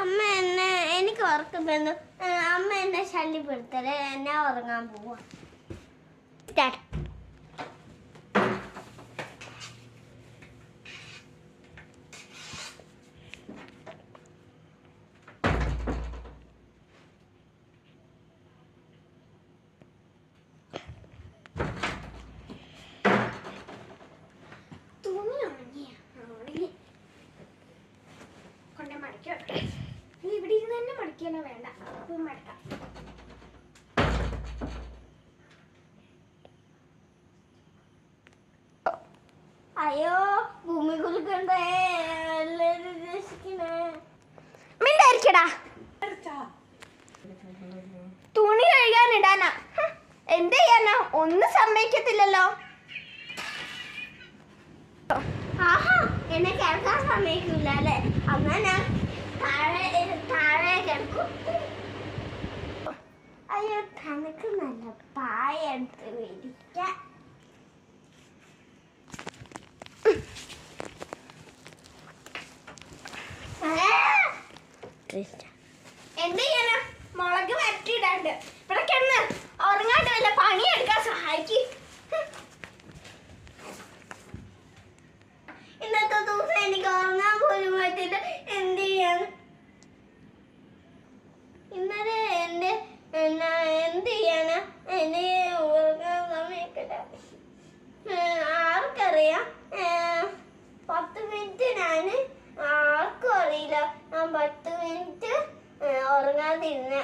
അമ്മ എന്നെ എനിക്ക് ഉറക്കം വരുന്നു. അമ്മ എന്നെ ശല്യപ്പെടുത്തല്ലേ, എന്നെ ഉറങ്ങാൻ പോവാ. ഇവിടെ ഇരുന്ന് തന്നെ മടിക്കാനോ വേണ്ട, മടക്കാം. അയ്യോ ഭൂമി കുലുക്കണ്ടേ, എല്ലാരും രക്ഷിക്കണേ. മിണ്ടായിരിക്കടാ, തുണി കഴുകാനിടാനാ. എന്ത് ചെയ്യാനാ, ഒന്നും സമ്മതിക്കത്തില്ലല്ലോ. ആഹാ, എന്നെ കിടക്കാൻ സമ്മതിക്കൂല അല്ലേ? എന്നാ ഞാൻ താഴെ കിടക്കും. അയ്യോ തനക്ക് നല്ല പായ എടുത്ത് വിരിക്കാം. എന്ത് ചെയ്യാനാ, മുളക് വരട്ടിയിടാണ്ട്. ഇവിടെ കിടന്ന് ഉറങ്ങാണ്ട് വല്ല പണിയെടുക്കാൻ സഹായിക്കും. ഇന്നത്തെ ദിവസം എനിക്ക് ഉറങ്ങാൻ പോലും പറ്റില്ല. എന്ത് ചെയ്യാൻ? ഇന്നലെ എന്ത് ചെയ്യാനാ, എന്നെ ഉറങ്ങാൻ സമയക്കില്ല. ആർക്കറിയാം, 10 മിനിറ്റ് ആർക്കും അറിയില്ല ഞാൻ 10 മിനിറ്റ് ഉറങ്ങാതിരുന്ന.